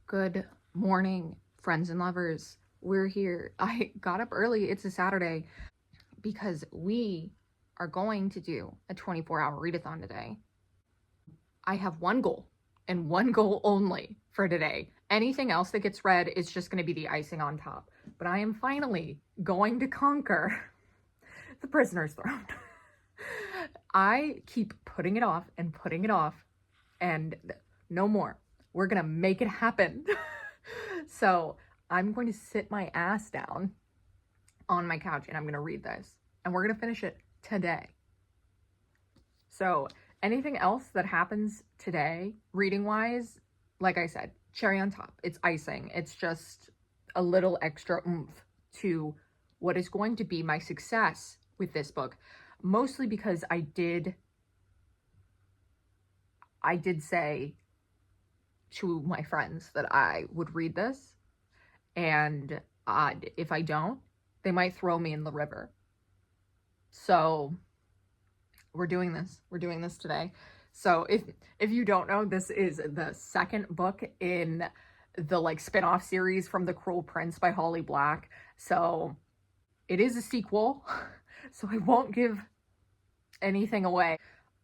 Good morning, friends and lovers. We're here. I got up early. It's a Saturday because we are going to do a 24-hour readathon today. I have one goal and one goal only for today. Anything else that gets read is just going to be the icing on top. But I am finally going to conquer the Prisoner's Throne. I keep putting it off and putting it off, and no more. We're going to make it happen. So I'm going to sit my ass down on my couch and I'm going to read this, and we're going to finish it today. So anything else that happens today, reading wise, like I said, cherry on top. It's icing. It's just a little extra oomph to what is going to be my success with this book. Mostly because I did say to my friends that I would read this, and if I don't, they might throw me in the river. So we're doing this today. So if you don't know, this is the second book in the spin-off series from The Cruel Prince by Holly Black. So it is a sequel, so I won't give anything away.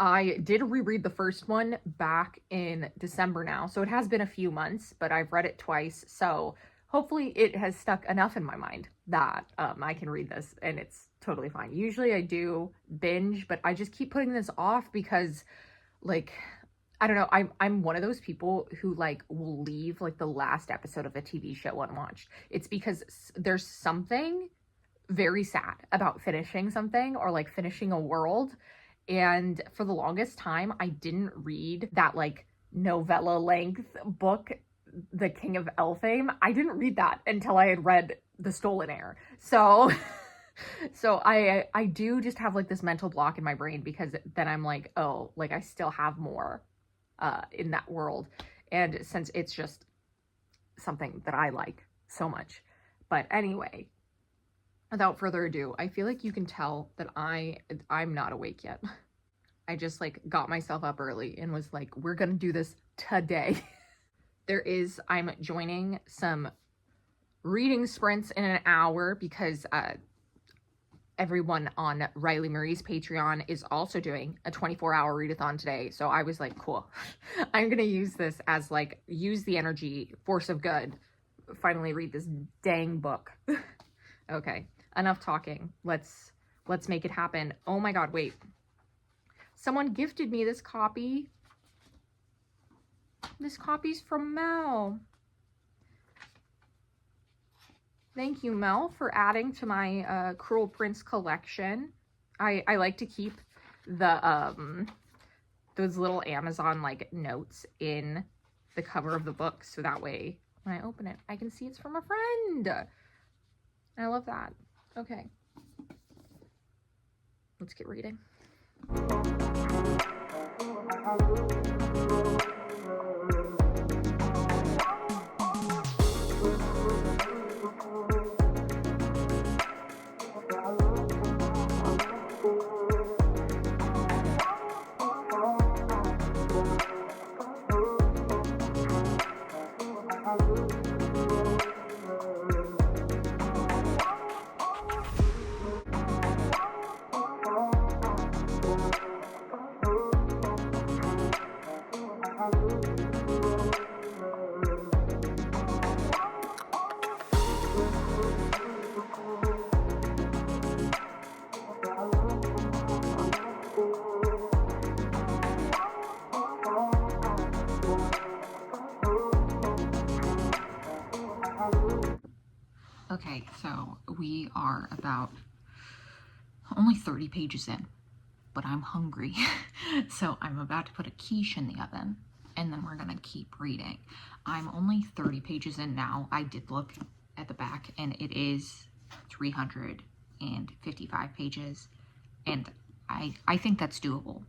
I did reread the first one back in December now, so it has been a few months, but I've read it twice, so hopefully it has stuck enough in my mind that I can read this, and it's totally fine. Usually I do binge, but I just keep putting this off because, I don't know, I'm one of those people who will leave the last episode of a TV show unwatched. It's because there's something very sad about finishing something or finishing a world. And for the longest time, I didn't read that novella length book, The King of Elfame. I didn't read that until I had read The Stolen Heir. So I do just have this mental block in my brain, because then I'm I still have more in that world. And since it's just something that I like so much. But anyway, without further ado, I feel like you can tell that I'm not awake yet. I just got myself up early and was we're gonna do this today. I'm joining some reading sprints in an hour because everyone on Riley Marie's Patreon is also doing a 24-hour readathon today. So I was cool. I'm gonna use this as use the energy, force of good, finally read this dang book. Okay. Enough talking. Let's make it happen. Oh my god, wait. Someone gifted me this copy. This copy's from Mel. Thank you, Mel, for adding to my Cruel Prince collection. I like to keep the those little Amazon notes in the cover of the book, so that way when I open it, I can see it's from a friend. I love that. Okay. Let's get reading. Okay, so we are about only 30 pages in, but I'm hungry. So I'm about to put a quiche in the oven, and then we're gonna keep reading. I'm only 30 pages in now. I did look at the back, and it is 355 pages, and I think that's doable,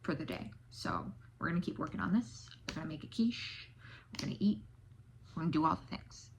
for the day. So we're gonna keep working on this. We're gonna make a quiche, we're gonna eat, we're gonna do all the things.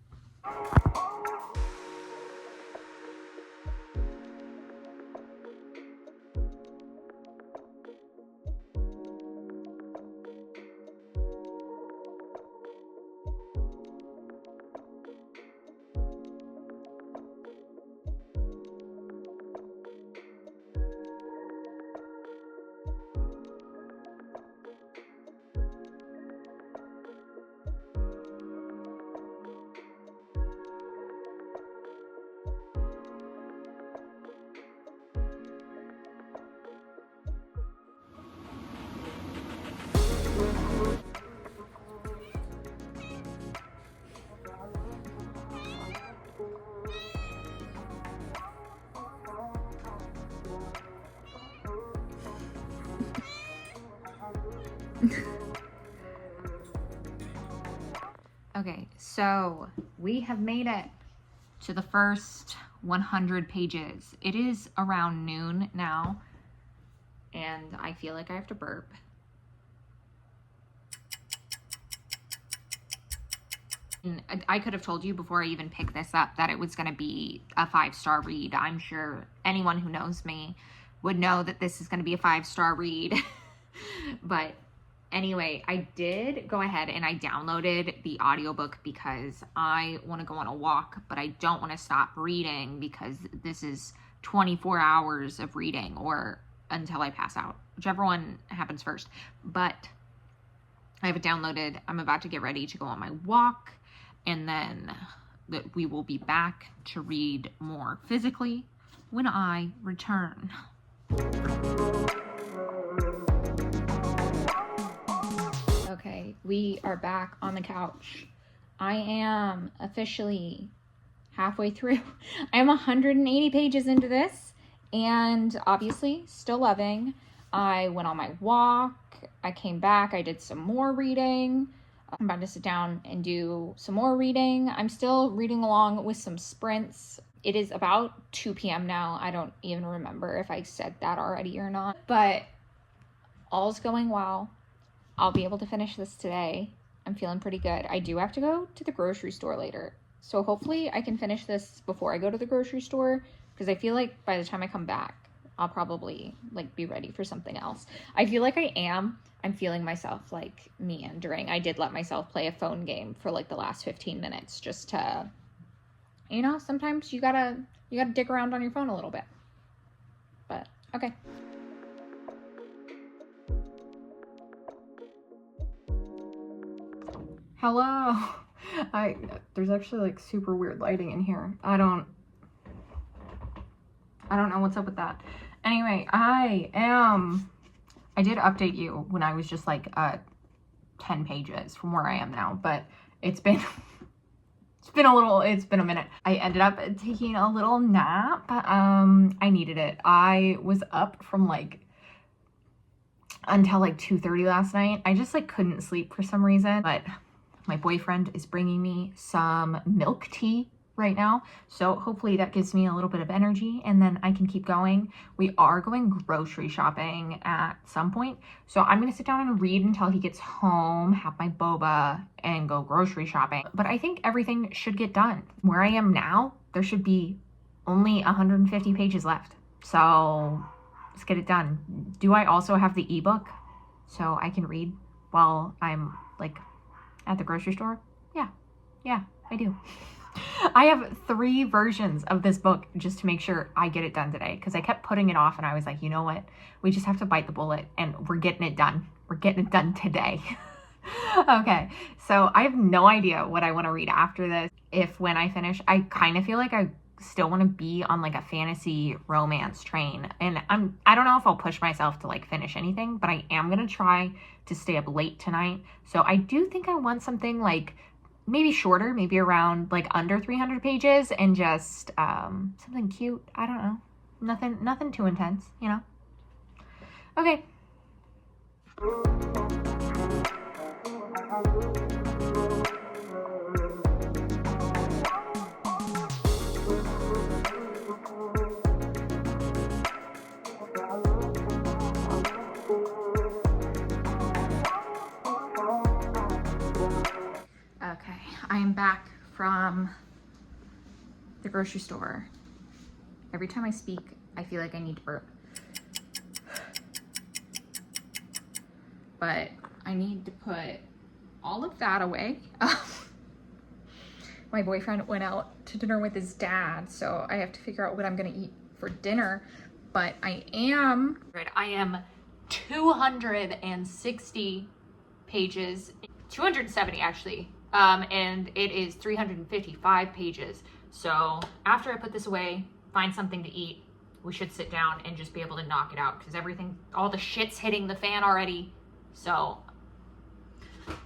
Okay, so we have made it to the first 100 pages. It is around noon now, and I feel like I have to burp. And I could have told you before I even picked this up that it was going to be a 5-star read. I'm sure anyone who knows me would know that this is going to be a 5-star read. But anyway, I did go ahead and I downloaded the audiobook because I want to go on a walk, but I don't want to stop reading because this is 24 hours of reading, or until I pass out, whichever one happens first. But I have it downloaded. I'm about to get ready to go on my walk, and then that we will be back to read more physically when I return. Okay, we are back on the couch. I am officially halfway through. I am 180 pages into this, and obviously still loving. I went on my walk. I came back. I did some more reading. I'm about to sit down and do some more reading. I'm still reading along with some sprints. It is about 2 p.m. now. I don't even remember if I said that already or not, but all's going well. I'll be able to finish this today. I'm feeling pretty good. I do have to go to the grocery store later, so hopefully I can finish this before I go to the grocery store, because I feel like by the time I come back, I'll probably like be ready for something else. I feel like I'm feeling myself like meandering. I did let myself play a phone game for like the last 15 minutes just to, you know, sometimes you gotta dig around on your phone a little bit. But okay. Hello. There's actually like super weird lighting in here. I don't know what's up with that. Anyway, I did update you when I was just like 10 pages from where I am now, but it's been a minute. I ended up taking a little nap. I needed it. I was up from like until like 2:30 last night. I just like couldn't sleep for some reason, but my boyfriend is bringing me some milk tea right now, so hopefully that gives me a little bit of energy and then I can keep going. We are going grocery shopping at some point, so I'm gonna sit down and read until he gets home, have my boba, and go grocery shopping. But I think everything should get done. Where I am now, there should be only 150 pages left, so let's get it done. Do I also have the ebook so I can read while I'm like at the grocery store? Yeah, I do. I have 3 versions of this book just to make sure I get it done today, because I kept putting it off, and I was like, you know what? We just have to bite the bullet, and we're getting it done. We're getting it done today. Okay, so I have no idea what I want to read after this. When I finish, I kind of feel like I still want to be on like a fantasy romance train, and I don't know if I'll push myself to like finish anything, but I am gonna try to stay up late tonight. So I do think I want something like maybe shorter, maybe around like under 300 pages, and just something cute. I don't know, nothing too intense, you know. Okay. Okay, I am back from the grocery store. Every time I speak, I feel like I need to burp. But I need to put all of that away. My boyfriend went out to dinner with his dad, so I have to figure out what I'm gonna eat for dinner. But I am 260 pages, 270 actually, and it is 355 pages. So after I put this away, find something to eat, we should sit down and just be able to knock it out, because all the shit's hitting the fan already. So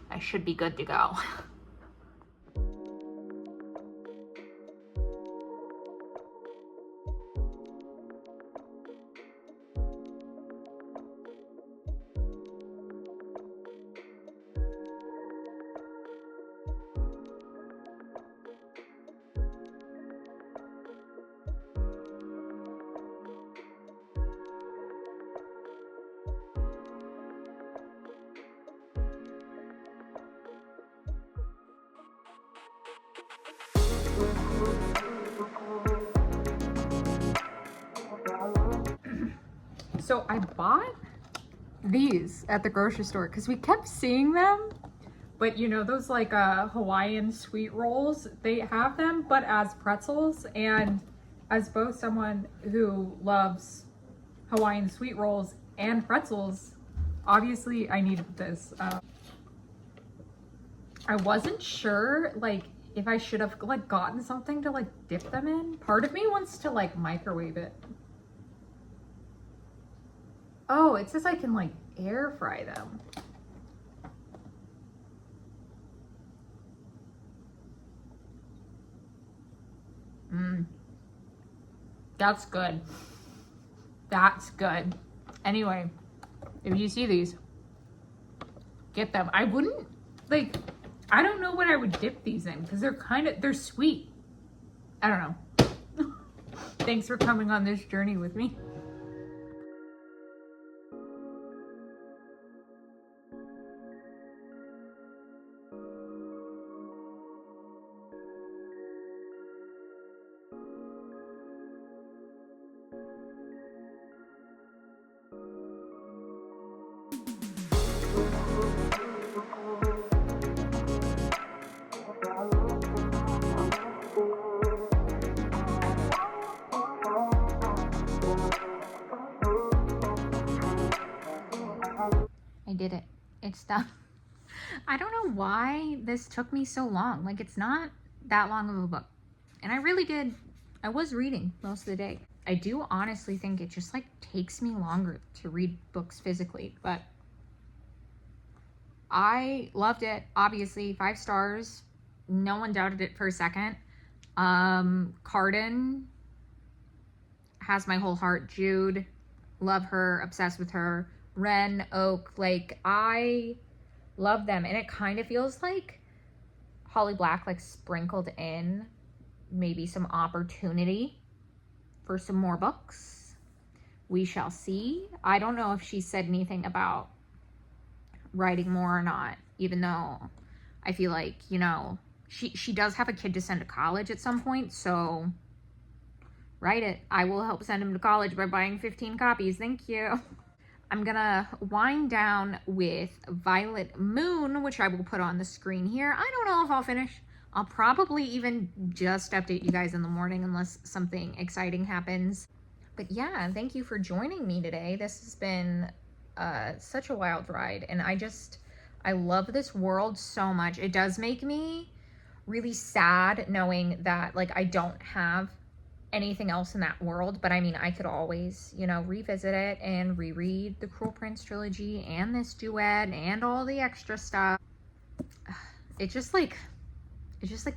I should be good to go. So I bought these at the grocery store because we kept seeing them, but you know those like Hawaiian sweet rolls, they have them but as pretzels, and as both someone who loves Hawaiian sweet rolls and pretzels, obviously I needed this. I wasn't sure like if I should have like gotten something to like dip them in. Part of me wants to like microwave it. Oh, it says I can like air fry them. That's good. That's good. Anyway, if you see these, get them. I wouldn't like, I don't know what I would dip these in because they're sweet. I don't know. Thanks for coming on this journey with me. I did it. It's done. I don't know why this took me so long. Like, it's not that long of a book. And I was reading most of the day. I do honestly think it just like takes me longer to read books physically, but I loved it. Obviously, 5 stars. No one doubted it for a second. Carden has my whole heart. Jude, love her, obsessed with her. Ren, Oak, like I love them, and it kind of feels like Holly Black like sprinkled in maybe some opportunity for some more books. We shall see. I don't know if she said anything about writing more or not, even though I feel like, you know, she does have a kid to send to college at some point, so write it. I will help send him to college by buying 15 copies. Thank you. I'm gonna wind down with Violet Moon, which I will put on the screen here. I don't know if I'll finish. I'll probably even just update you guys in the morning unless something exciting happens. But yeah, thank you for joining me today. This has been such a wild ride, and I love this world so much. It does make me really sad knowing that like I don't have anything else in that world, but I mean I could always, you know, revisit it and reread the Cruel Prince trilogy and this duet and all the extra stuff. It just like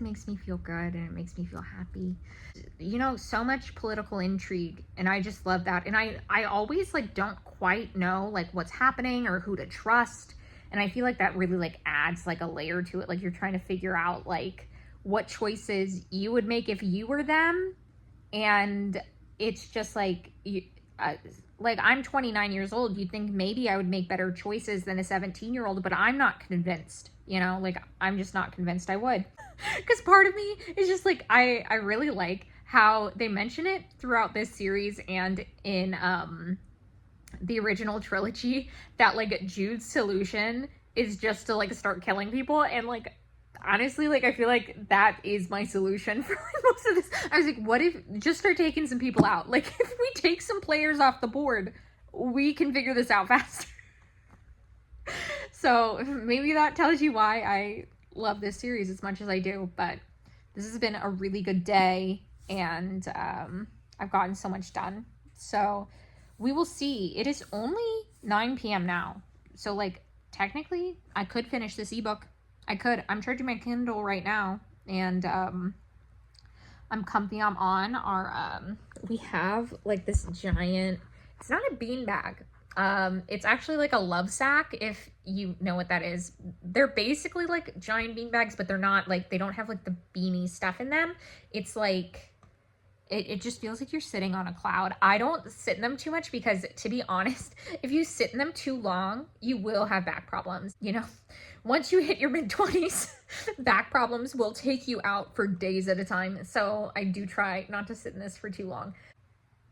makes me feel good, and it makes me feel happy. You know, so much political intrigue, and I just love that. And I always like don't quite know like what's happening or who to trust, and I feel like that really like adds like a layer to it. Like you're trying to figure out like what choices you would make if you were them. And it's just like, like I'm 29 years old. You'd think maybe I would make better choices than a 17-year-old, but I'm not convinced, you know, like I'm just not convinced I would. Because part of me is just like, I really like how they mention it throughout this series and in the original trilogy that like Jude's solution is just to like start killing people, and like honestly, like I feel like that is my solution for like, most of this. I was like, what if just start taking some people out? Like if we take some players off the board, we can figure this out faster. So maybe that tells you why I love this series as much as I do. But this has been a really good day, and I've gotten so much done. So we will see. It is only 9 p.m. now. So like technically I could finish this ebook. I'm charging my Kindle right now, and I'm comfy. I'm on our we have like this giant, it's not a beanbag, it's actually like a love sack, if you know what that is. They're basically like giant beanbags, but they're not like, they don't have like the beanie stuff in them. It's like it just feels like you're sitting on a cloud. I don't sit in them too much because, to be honest, if you sit in them too long, you will have back problems. You know, once you hit your mid-20s, back problems will take you out for days at a time. So I do try not to sit in this for too long.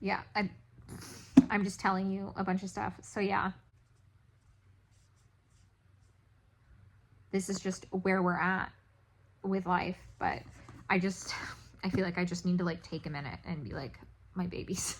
Yeah, I'm just telling you a bunch of stuff. So yeah, this is just where we're at with life. But I feel like I just need to like take a minute and be like, my babies.